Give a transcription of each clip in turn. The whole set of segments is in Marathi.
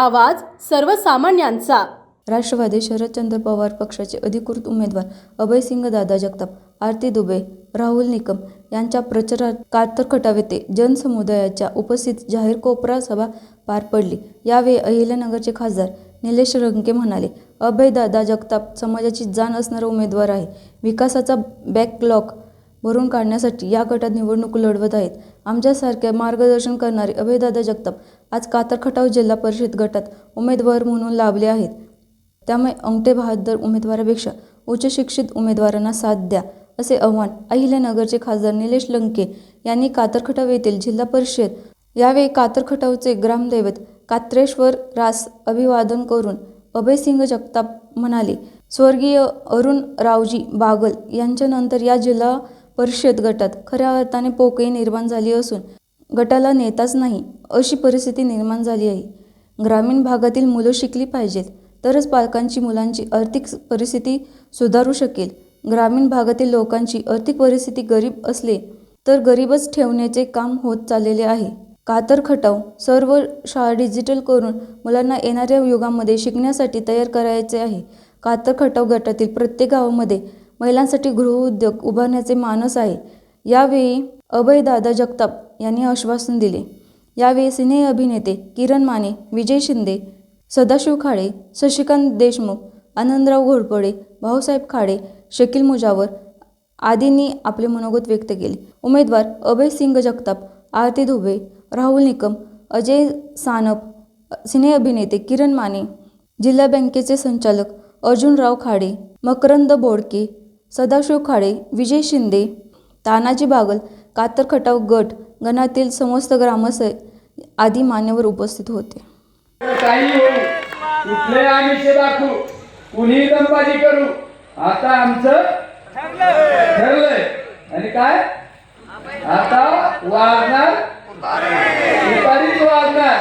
आवाज सर्वसामान्यांचा। राष्ट्रवादी शरदचंद्र पवार पक्षाचे अधिकृत उमेदवार अभयसिंग दादा जगताप, आरती दुबे, राहुल निकम यांच्या प्रचारात कातर खटाव येथे जनसमुदायाच्या उपस्थितीत जाहीर कोपरा सभा पार पडली। यावेळी अहिल्यानगरचे खासदार निलेश लंके म्हणाले, अभयदादा जगताप समाजाची जाण असणारा उमेदवार आहे। विकासाचा बॅकलॉग भरून काढण्यासाठी या गटात निवडणूक लढवत आहेत। आमच्यासारख्या मार्गदर्शन करणारे अभयदादा जगताप आज कातर खटाव जिल्हा परिषद गटात उमेदवार म्हणून लाभले आहेत। त्यामुळे अंगठे बहादर उमेदवारापेक्षा उच्च शिक्षित उमेदवारांना साथ द्या, असे आवाहन अहिल्यानगरचे खासदार निलेश लंके यांनी कातर खटाव येथील जिल्हा परिषद। यावेळी कातर खटावचे ग्रामदैवत कात्रेश्वर रास अभिवादन करून अभयसिंग जगताप म्हणाले, स्वर्गीय अरुणरावजी बागल यांच्यानंतर या जिल्हा परिषद गटात खऱ्या अर्थाने पोकळी निर्माण झाली असून गटाला नेताच नाही अशी परिस्थिती निर्माण झाली आहे। ग्रामीण भागातील मुलं शिकली पाहिजेत, तरच पालकांची मुलांची आर्थिक परिस्थिती सुधारू शकेल। ग्रामीण भागातील लोकांची आर्थिक परिस्थिती गरीब असले तर गरीबच ठेवण्याचे काम होत चाललेले आहे। कातर खटाव सर्व शाळा डिजिटल करून मुलांना येणाऱ्या युगामध्ये शिकण्यासाठी तयार करायचे आहे। कातर खटाव गटातील प्रत्येक गावामध्ये महिलांसाठी गृहउद्योग उभारण्याचे मानस आहे। यावेळी अभयदादा जगताप यांनी आश्वासन दिले। यावेळी सिने अभिनेते किरण माने, विजय शिंदे, सदाशिव खाडे, शशिकांत देशमुख, आनंदराव घोरपडे, भाऊसाहेब खाडे, शकील मुजावर आदींनी आपले मनोगत व्यक्त केले। उमेदवार अभयसिंग जगताप, आरती दुबे, राहुल निकम, अजय सानप, सिने अभिनेते किरण माने, जिल्हा बँकेचे संचालक अर्जुनराव खाडे, मकरंद बोडके, सदाशिव खाडे, विजय शिंदे, तानाजी बागल, कातर खटाव गट गणातील समस्त ग्रामस्थ आदी मान्यवर उपस्थित होते। काही होऊ, कुठले आमिष दाखवू, कुणी दंबाजी करू, आता आमचं ठरलंय। आणि काय आता वाजणार दुपारीच वाजणार।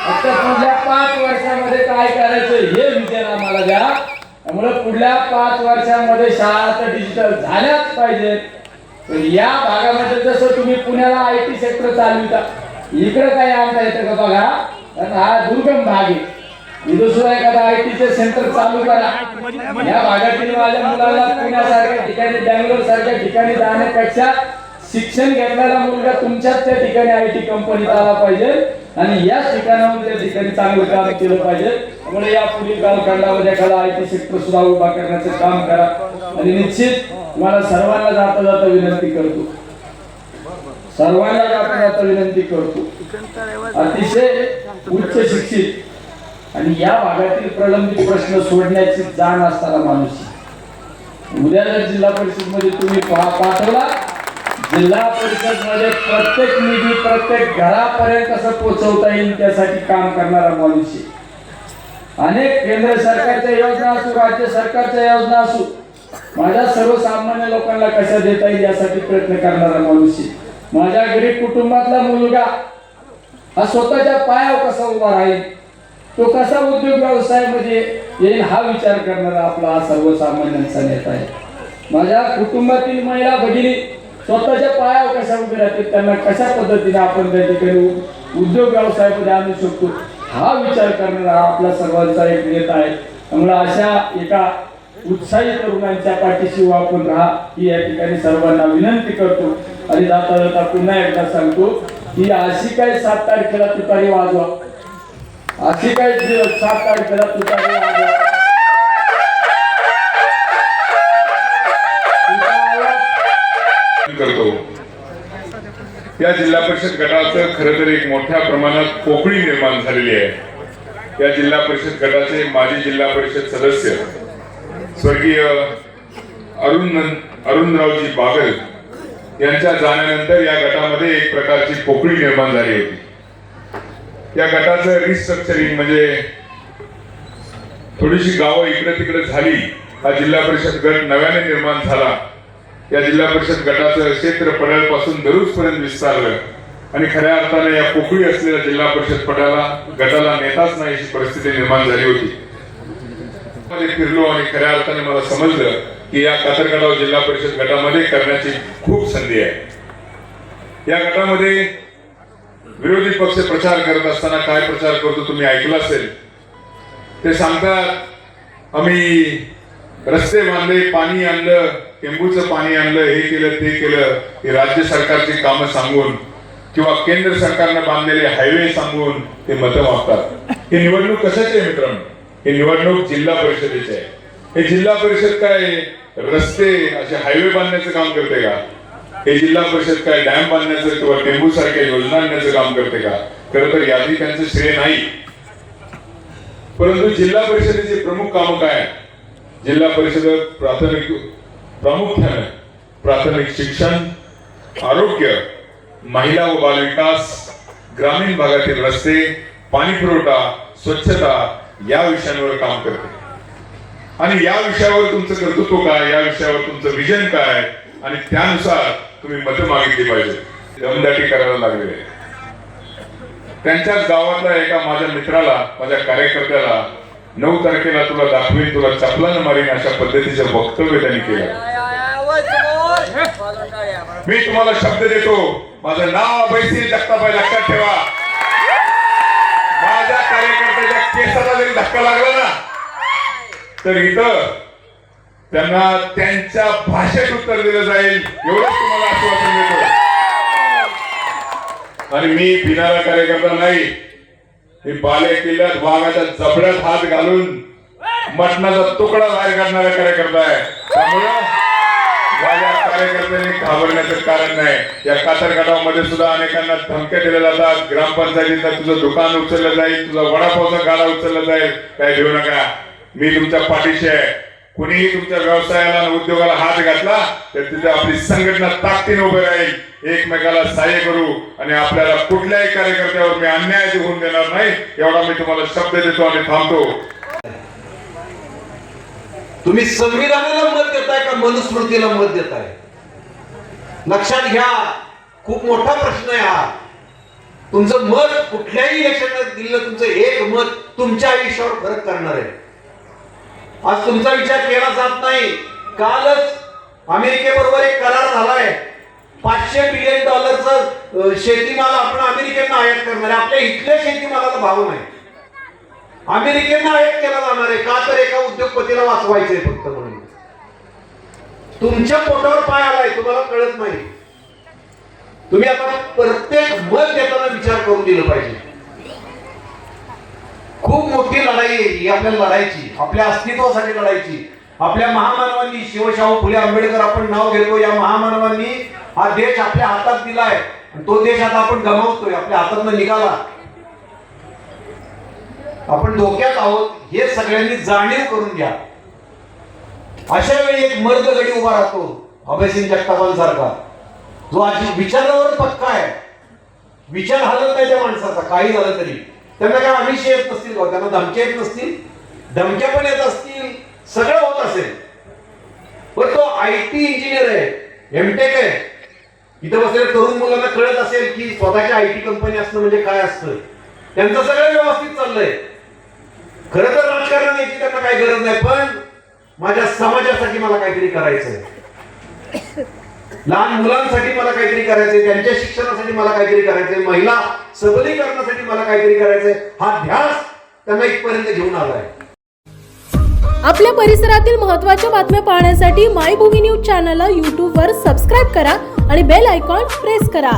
आता पुढल्या 5 वर्षामध्ये काय करायचं हे विचार आम्हाला द्या। त्यामुळे पुढल्या 5 वर्षामध्ये शाळा तर डिजिटल झाल्याच पाहिजे। पण या भागामध्ये जसं तुम्ही पुण्याला IT सेक्टर चालविता, इकडे काय आणता येतं का बघा, कारण हा दुर्गम भाग आहे। इथं सुद्धा एखादा IT सेंटर चालू करा। या भागातील माझ्या मुलाला पुण्यासारख्या ठिकाणी, बँगलोर सारख्या ठिकाणी जाण्यापेक्षा शिक्षण घेतलेला मुलगा तुमच्याच त्या ठिकाणी IT कंपनीत आला पाहिजे आणि या ठिकाणाहून त्या ठिकाणी चांगलं काम केलं पाहिजे। त्यामुळे या पुढील कालखंडामध्ये एखादा IT सेक्टर सुद्धा उभा करण्याचं काम करा। आणि निश्चित मला सर्वांना जाता जाता विनंती करतो, अतिशय उच्च शिक्षित आणि या भागातील प्रलंबित प्रश्न सोडण्याची जाण असणारा माणूस। उद्या जर जिल्हा परिषद मध्ये तुम्ही पाठवला, जिल्हा परिषद मध्ये प्रत्येक निधी प्रत्येक घरापर्यंत कसं पोहोचवता येईल त्यासाठी काम करणारा माणूस। अनेक केंद्र सरकारच्या योजना असो, राज्य सरकारच्या योजना असो, माझ्या सर्वसामान्य लोकांना कशा देता येईल यासाठी प्रयत्न करणारा माणूस। माझ्या गरीब कुटुंबातला मुलगा हा स्वतःच्या पायावर कसा उभा राहील, तो कसा उद्योग व्यवसाय मध्ये येईल हा विचार करणारा आपला सर्वसामान्यांचा नेता आहे। माझ्या कुटुंबातील महिला भगिनी स्वतःच्या पायावर कशा उभे राहतील, त्यांना कशा पद्धतीने आपण त्या ठिकाणी उद्योग व्यवसायामध्ये आणू शकतो हा विचार करणारा आपला सर्वांचा एक नेता आहे। त्यामुळे अशा एका उत्साही तरुणांच्या पाठीशी आपण राहा ही या ठिकाणी सर्वांना विनंती करतो। आणि जाता जाता पुन्हा एकदा सांगतो की अशी काय 7 तारखेला तुतारी वाजवा, अशी काय 7 तारखेला तुतारी वाजवा। करतो या जिल्हा परिषद गटाचं खरं तर एक मोठ्या प्रमाणात पोकळी निर्माण झालेली आहे। या जिल्हा परिषद गटाचे माजी जिल्हा परिषद सदस्य स्वर्गीय अरुणरावजी बागल यांच्या जाण्यानंतर या गटामध्ये एक प्रकारची पोकळी निर्माण झाली होती। या गटाचं रिस्ट्रक्चरिंग म्हणजे थोडीशी गावं इकडे तिकडे झाली, हा जिल्हा परिषद गट नव्याने निर्माण झाला। या जिल्हा परिषद गटाचं क्षेत्र पडाळपासून दरुजपर्यंत विस्तारलं आणि खऱ्या अर्थाने या पोकळी असलेल्या जिल्हा परिषद गटाला नेताच नाही अशी परिस्थिती निर्माण झाली होती। फिरलो आणि खऱ्या अर्थाने मला समजलं की या कातर खटाव जिल्हा परिषद गटामध्ये करण्याची खूप संधी आहे। या गटामध्ये विरोधी पक्ष प्रचार करत असताना काय प्रचार करतो तुम्ही ऐकलं असेल. ते सांगतात आम्ही रस्ते बांधले, पाणी आणलं, टेंबूचं पाणी आणलं, हे केलं ते केलं. हे राज्य सरकारची कामं सांगून किंवा केंद्र सरकारनं बांधलेले हायवे सांगून ते मतं मागतात. ही निवडणूक कशाची आहे मित्रांनो? ही निवडणूक जिल्हा परिषदेची आहे. हे जिल्हा परिषद काय रस्ते असे हायवे बांधण्याचं काम करते का? हे जिल्हा परिषद काय डॅम बांधण्याचं किंवा टेंबू सारख्या योजना आणण्याचं काम करते का? खरं तर यादी त्यांचं श्रेय नाही. परंतु जिल्हा परिषदेचे प्रमुख काम काय? जिल्हा परिषद प्रामुख्याने प्राथमिक शिक्षण, आरोग्य, महिला व बालविकास, ग्रामीण भागातील रस्ते, पाणी पुरवठा, स्वच्छता या विषयांवर काम करते. आणि या विषयावर तुमचं कर्तृत्व काय, या विषयावर तुमचं विजन काय, आणि त्यानुसार तुम्ही मतं मागितली पाहिजे. दमदाटी करायला लागलेले. त्यांच्याच गावातल्या एका माझ्या मित्राला, माझ्या कार्यकर्त्याला 9 तारखेला तुला दाखवीन, तुला चपलानं मारीन अशा पद्धतीचं वक्तव्य त्यांनी केलं. मी तुम्हाला शब्द देतो, माझं नाव अभयसिंग जगताप आहे, लक्षात ठेवा. माझ्या कार्यकर्त्याच्या केसाला जरी धक्का लागला ना तर इथं त्यांना त्यांच्या भाषेत उत्तर दिलं जाईल, एवढंच तुम्हाला आश्वासन देतो. आणि मी भिणारा कार्यकर्ता नाही. मी बाले किल्ल्यात वाघाच्या जबड्यात हात घालून मटणाचा तुकडा बाहेर काढणारा कार्यकर्ता आहे. त्यामुळं माझ्या कार्यकर्त्यांनी घाबरण्याचं कारण नाही. या कातरगडामध्ये सुद्धा अनेकांना धमक्या दिल्या जातात. ग्रामपंचायतीत तुझं दुकान उचललं जाईल, तुझा वडापावचा गाडा उचलला जाईल, काय घेऊ नका, मी तुमच्या पाठीशी आहे. कुणीही तुमच्या व्यवसायाला आणि उद्योगाला हात घातला तर तिथे आपली संघटना ताकदीने उभे राहील. एकमेकाला सहाय्य करू आणि आपल्याला कुठल्याही कार्यकर्त्यावर मी अन्याय होऊन देणार नाही, एवढा मी तुम्हाला शब्द देतो आणि थांबतो. तुम्ही संविधानाला मत देताय का मनुस्मृतीला मत देताय? लक्षात घ्या, खूप मोठा प्रश्न आहे हा. तुमचं मत कुठल्याही इलेक्शनात दिलं, तुमचं एक मत तुमच्या आयुष्यावर फरक करणार आहे. आज तुमचा विचार केला जात नाही. कालच अमेरिकेबरोबर एक करार झालाय. $500 बिलियन शेतीमाल आपण अमेरिकेनं आयात करणार आहे. आपल्या इथल्या शेतीमालाला भाव नाही, अमेरिकेनं आयात केला जाणार आहे. का तर एका उद्योगपतीला वाचवायचंय फक्त म्हणून. तुमच्या पोटावर पाय आलाय, तुम्हाला कळत नाही. तुम्ही आता प्रत्येक मत देताना विचार करून दिलं पाहिजे. खूप मोठी लढाई आहे आपल्याला लढायची, आपल्या अस्तित्वासाठी लढायची. आपल्या महामानवांनी, शिवशाहू फुले आंबेडकर आपण नाव घेतो, या महामानवांनी हा देश आपल्या हातात दिलाय. तो देश आता आपण गमावतोय, आपल्या हातातून निघाला. आपण धोक्यात आहोत हे सगळ्यांनी जाणीव करून घ्या. अशा वेळी एक मर्द गडी उभा राहतो अभयसिंग जगतापांसारखा, जो आज विचारावर पक्का आहे. विचार हलत नाही त्या माणसाचा, काही झालं तरी. त्यांना काय आमिष येत नसतील, त्यांना धमक्या येत नसतील, धमक्या पण येत असतील, सगळं होत असेल. पण तो IT इंजिनियर आहे, MTech आहे. इथं बसलेल्या तरुण मुलांना कळत असेल की स्वतःची IT कंपनी असणं म्हणजे काय असतं. त्यांचं सगळं व्यवस्थित चाललंय. खरं तर राजकारण याची त्यांना काही गरज नाही, पण माझ्या समाजासाठी मला काहीतरी करायचंय, लहान मुलांसाठी मला काहीतरी करायचंय, त्यांच्या शिक्षणासाठी मला काहीतरी करायचंय, महिला सबलीकरणासाठी मला काहीतरी करायचंय. हा ध्यास त्यांना इथपर्यंत घेऊन आलाय. आपल्या परिसरातील महत्त्वाच्या बातम्या पाहण्यासाठी मायभूमी न्यूज चॅनलला YouTube वर सबस्क्राईब करा आणि बेल आयकॉन प्रेस करा.